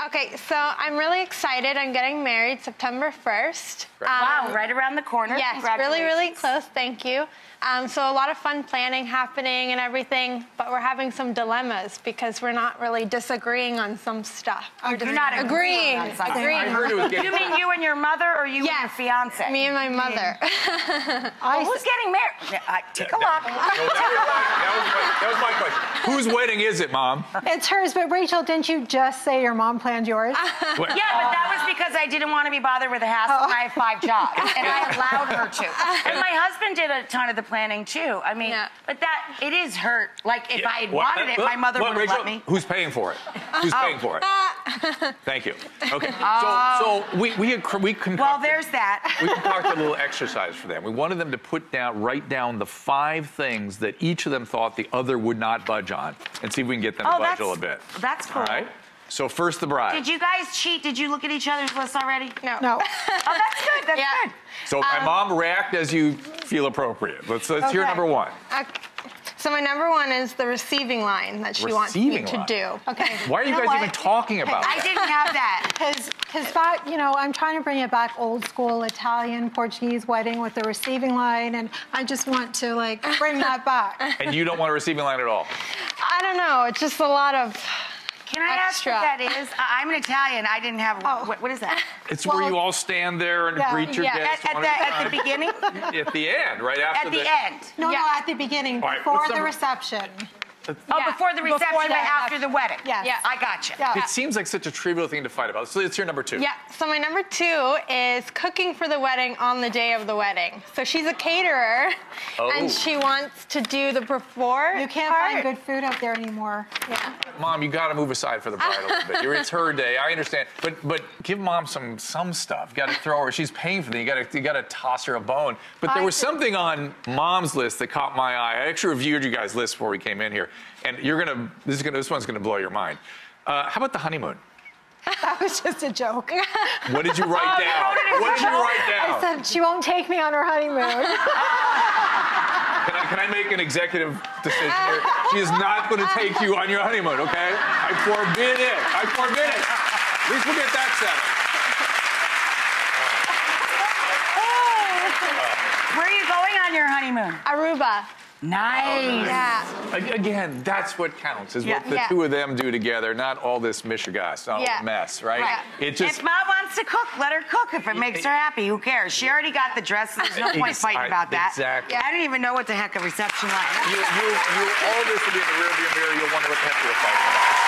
Okay, so I'm really excited. I'm getting married September 1st. Wow, right around the corner. Yes, really, really close. Thank you. So a lot of fun planning happening and everything, but we're having some dilemmas because we're not really disagreeing on some stuff. You're not agreeing. Agreeing. You mean you and your mother, or you and your fiance? Me and my mother. Who's getting married? Take a look. That was my question. Whose wedding is it, Mom? It's hers, but Rachel, didn't you just say your mom planned yours? Yeah, but that was because I didn't want to be bothered with the hassle, and I have 5 jobs, and I allowed her to. And my husband did a ton of the planning, too. I mean, but it is hurt. Like, if I had wanted it, my mother would have let me. Who's paying for it? Who's paying for it? Thank you. Okay, so we concocted... Well, there's that. We concocted a little exercise for them. We wanted them to write down the 5 things that each of them thought the other would not budge on, and see if we can get them to budge a little bit. That's cool. All right? So first, the bride. Did you guys cheat? Did you look at each other's lists already? No. Oh, that's good. That's good. So my mom, react as you feel appropriate. Let's hear number 1. Okay. So my number 1 is the receiving line that she wants me to do. Okay. Why are you guys even talking about that? I didn't have that. Because back, I'm trying to bring it back old school Italian, Portuguese wedding with the receiving line, and I just want to, bring that back. And you don't want a receiving line at all? I don't know. It's just a lot of... Can I ask what that is? I'm an Italian. I didn't have... What is that? It's where you all stand there and greet your guests. At the beginning? At the end, right after At the end. No, at the beginning, before the reception. Before the reception, but after the wedding. Yes. Yeah. I gotcha. Yeah. It seems like such a trivial thing to fight about. So it's your number 2. Yeah, so my number 2 is cooking for the wedding on the day of the wedding. So she's a caterer, and she wants to do the before. You can't find good food out there anymore. Yeah. Mom, you got to move aside for the bride a little bit. It's her day. I understand, but give Mom some stuff. You got to throw her. She's paying for them. You got to toss her a bone. But there was something on Mom's list that caught my eye. I actually reviewed you guys' list before we came in here, and this one's gonna blow your mind. How about the honeymoon? That was just a joke. What did you write down? What did you write down? I said she won't take me on her honeymoon. Can I make an executive decision here? She is not going to take you on your honeymoon, okay? I forbid it. I forbid it. At least we'll get that settled. Where are you going on your honeymoon? Aruba. Nice. Yeah. Again, that's what counts, is what the 2 of them do together, not all this mishigas, all the mess, right? If Mom wants to cook, let her cook. If it makes her happy, who cares? She already got the dress, so there's no point fighting about that. Exactly. I didn't even know what the heck a reception line was. All this will be in the rearview mirror. You'll wonder what the heck you're fighting about.